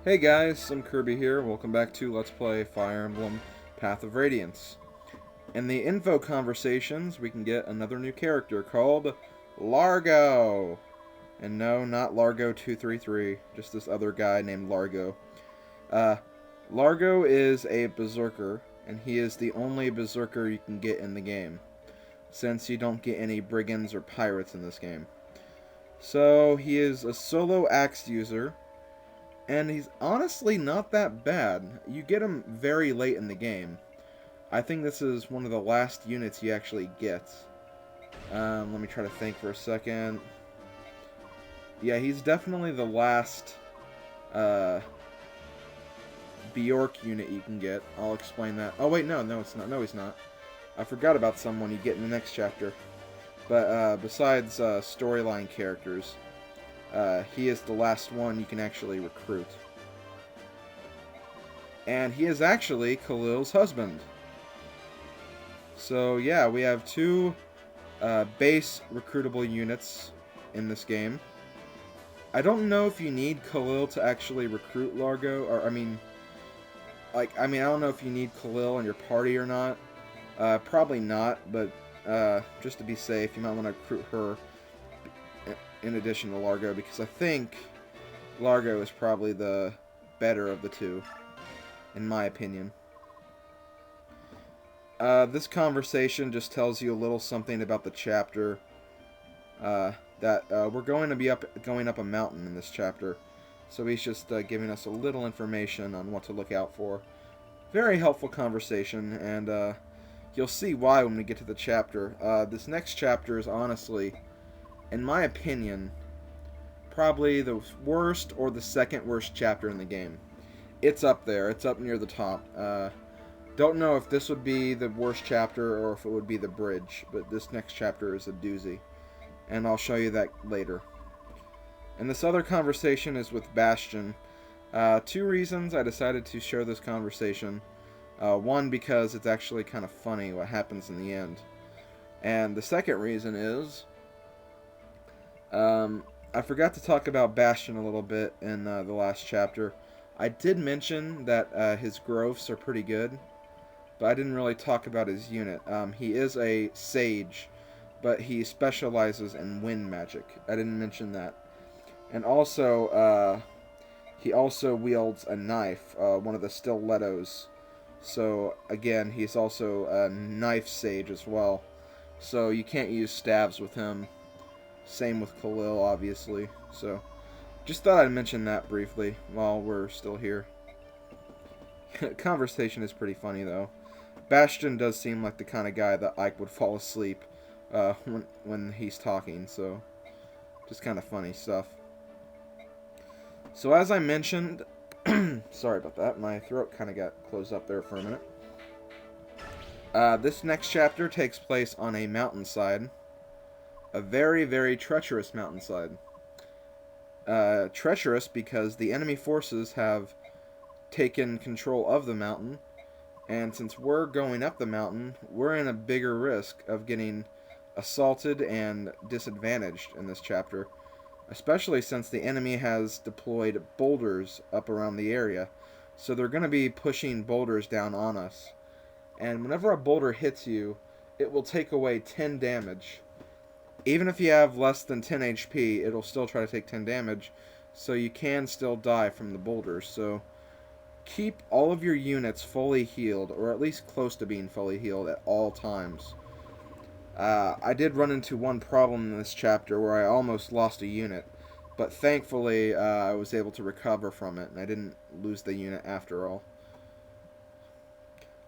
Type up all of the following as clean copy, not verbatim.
Hey guys, SlimKirby here. Welcome back to Let's Play Fire Emblem Path of Radiance. In the info conversations, we can get another new character called Largo. And no, not Largo233, just this other guy named Largo. Largo is a berserker, and he is the only berserker you can get in the game, since you don't get any brigands or pirates in this game. So, he is a solo axe user, and he's honestly not that bad. You get him very late in the game. I think this is one of the last units you actually get. Let me try to think for a second. Yeah, he's definitely the last Bjork unit you can get. I'll explain that. Oh wait, no, it's not. No, he's not. I forgot about someone you get in the next chapter. But besides storyline characters, he is the last one you can actually recruit. And he is actually Khalil's husband. So yeah, we have two base recruitable units in this game. I don't know if you need Khalil to actually recruit Largo, or I don't know if you need Khalil in your party or not. Probably not, but just to be safe, you might want to recruit her in addition to Largo, because I think Largo is probably the better of the two, in my opinion. This conversation just tells you a little something about the chapter. That we're going to be going up a mountain in this chapter, so he's just giving us a little information on what to look out for. Very helpful conversation, and you'll see why when we get to the chapter. This next chapter is honestly, in my opinion, probably the worst or the second worst chapter in the game. It's up there. It's up near the top. Don't know if this would be the worst chapter or if it would be the bridge, but this next chapter is a doozy. And I'll show you that later. And this other conversation is with Bastion. Two reasons I decided to share this conversation. One, because it's actually kind of funny what happens in the end. And the second reason is I forgot to talk about Bastion a little bit in the last chapter. I did mention that his growths are pretty good, but I didn't really talk about his unit. He is a sage, but he specializes in wind magic. I didn't mention that. And also, he also wields a knife, one of the stilettos. So, again, he's also a knife sage as well. So, you can't use staves with him. Same with Khalil, obviously. So, just thought I'd mention that briefly while we're still here. Conversation is pretty funny, though. Bastion does seem like the kind of guy that Ike would fall asleep when he's talking, so just kind of funny stuff. So as I mentioned, sorry about that, my throat kind of got closed up there for a minute. This next chapter takes place on a mountainside. A very, very treacherous mountainside. Treacherous because the enemy forces have taken control of the mountain, and since we're going up the mountain, we're in a bigger risk of getting assaulted and disadvantaged in this chapter, especially since the enemy has deployed boulders up around the area, so they're going to be pushing boulders down on us. And whenever a boulder hits you, it will take away 10 damage. Even if you have less than 10 HP, it'll still try to take 10 damage, so you can still die from the boulders. So keep all of your units fully healed, or at least close to being fully healed at all times. I did run into one problem in this chapter where I almost lost a unit, but thankfully I was able to recover from it, and I didn't lose the unit after all.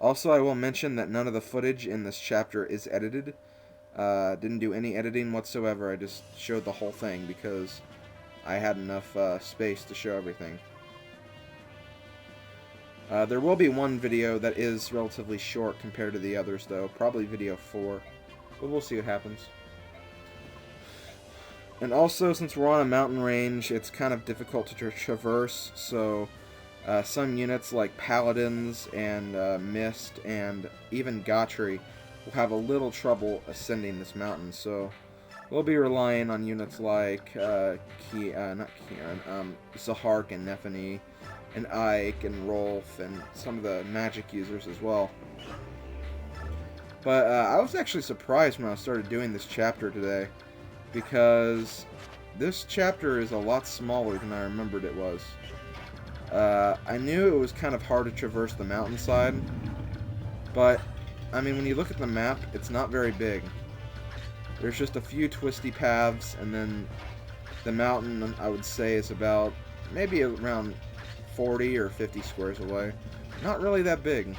Also, I will mention that none of the footage in this chapter is edited. Didn't do any editing whatsoever. I just showed the whole thing because I had enough space to show everything. There will be one video that is relatively short compared to the others, though. Probably video 4. But we'll see what happens. And also, since we're on a mountain range, it's kind of difficult to traverse, so some units like Paladins and Mist and even Gotri will have a little trouble ascending this mountain, so we'll be relying on units like Zahark and Nephany and Ike and Rolf and some of the magic users as well. But I was actually surprised when I started doing this chapter today, because this chapter is a lot smaller than I remembered it was. I knew it was kind of hard to traverse the mountainside, but, I mean, when you look at the map, it's not very big. There's just a few twisty paths, and then the mountain, I would say, is about maybe around 40 or 50 squares away. Not really that big.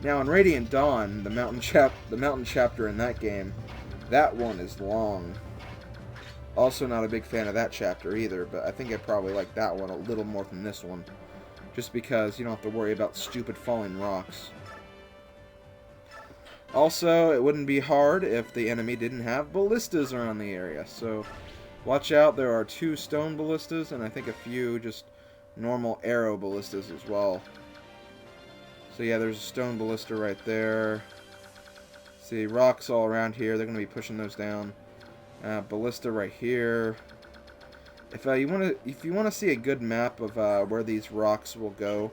Now, in Radiant Dawn, the mountain chapter in that game, that one is long. Also not a big fan of that chapter either, but I think I probably like that one a little more than this one. Just because you don't have to worry about stupid falling rocks. Also, it wouldn't be hard if the enemy didn't have ballistas around the area, so watch out, there are 2 stone ballistas, and I think a few just normal arrow ballistas as well. So yeah, there's a stone ballista right there. See, rocks all around here, they're going to be pushing those down. Ballista right here. If you want to see a good map of where these rocks will go,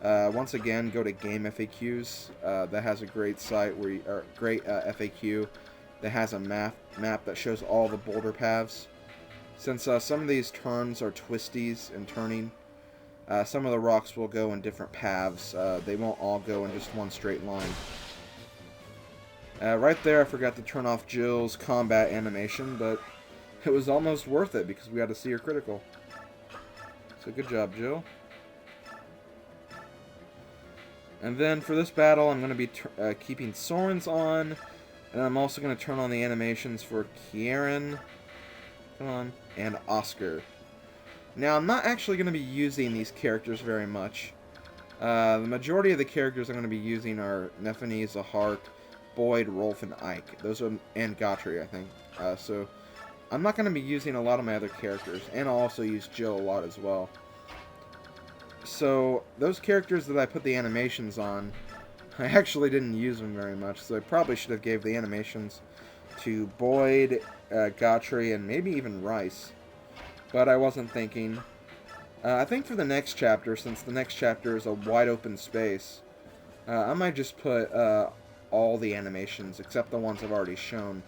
once again go to Game FAQs. That has a great site great FAQ that has a map that shows all the boulder paths. Since some of these turns are twisties and turning, some of the rocks will go in different paths. They won't all go in just one straight line. Right there, I forgot to turn off Jill's combat animation, but it was almost worth it because we got to see her critical. So good job, Jill. And then for this battle, I'm going to be keeping Soren's on, and I'm also going to turn on the animations for Kieran, come on, and Oscar. Now, I'm not actually going to be using these characters very much. The majority of the characters I'm going to be using are Nephany, Zahart, Boyd, Rolf, and Ike. Those are, and Gautry, I think. So, I'm not going to be using a lot of my other characters, and I'll also use Jill a lot as well. So, those characters that I put the animations on, I actually didn't use them very much, so I probably should have gave the animations to Boyd, Gautry, and maybe even Rice. But I wasn't thinking. I think for the next chapter, since the next chapter is a wide open space, I might just put all the animations, except the ones I've already shown,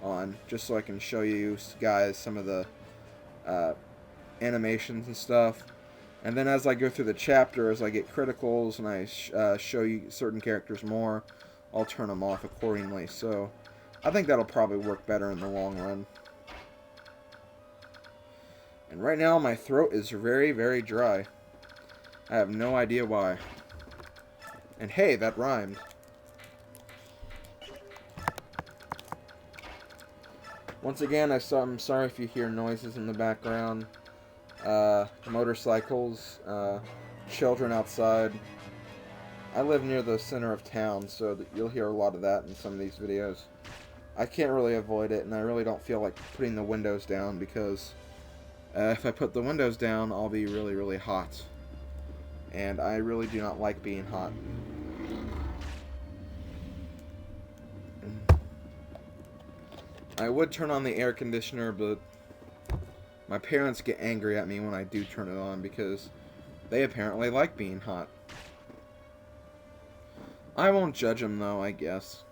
on, just so I can show you guys some of the animations and stuff. And then as I go through the chapter, as I get criticals and I show you certain characters more, I'll turn them off accordingly. So I think that'll probably work better in the long run. And right now my throat is very, very dry. I have no idea why. And hey, that rhymed. Once again, I'm sorry if you hear noises in the background. Motorcycles, children outside. I live near the center of town, so that you'll hear a lot of that in some of these videos. I can't really avoid it, and I really don't feel like putting the windows down, because if I put the windows down, I'll be really, really hot. And I really do not like being hot. I would turn on the air conditioner, but my parents get angry at me when I do turn it on because they apparently like being hot. I won't judge them though, I guess.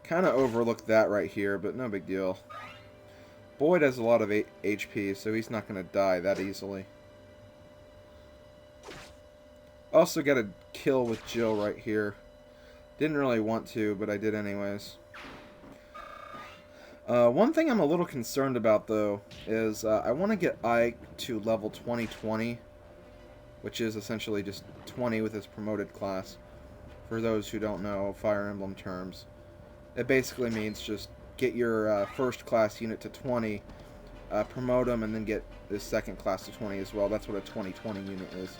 Kind of overlooked that right here, but no big deal. Boyd has a lot of HP, so he's not going to die that easily. Also got a kill with Jill right here. Didn't really want to, but I did anyways. One thing I'm a little concerned about, though, is I want to get Ike to level 2020, which is essentially just 20 with his promoted class. For those who don't know Fire Emblem terms, it basically means just get your first class unit to 20, promote him, and then get his second class to 20 as well. That's what a 2020 unit is.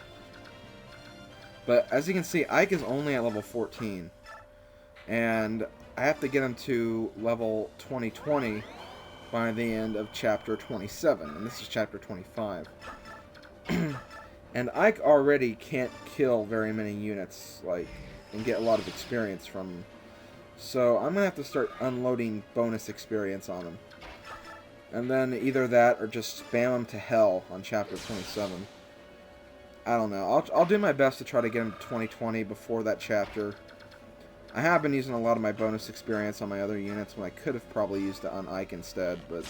But as you can see, Ike is only at level 14. And I have to get him to level 2020 by the end of chapter 27. And this is chapter 25. And Ike already can't kill very many units, and get a lot of experience from them. So I'm going to have to start unloading bonus experience on him. And then either that or just spam them to hell on Chapter 27. I don't know. I'll do my best to try to get him to 2020 before that chapter. I have been using a lot of my bonus experience on my other units when I could have probably used it on Ike instead, but...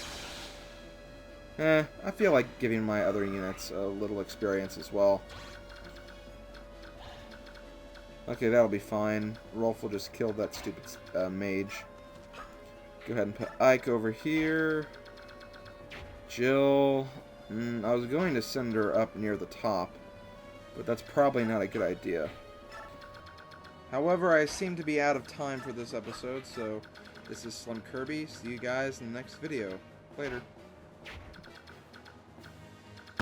I feel like giving my other units a little experience as well. Okay, that'll be fine. Rolf will just kill that stupid mage. Go ahead and put Ike over here. Jill... I was going to send her up near the top, but that's probably not a good idea. However, I seem to be out of time for this episode, so this is SlimKirby. See you guys in the next video. Later.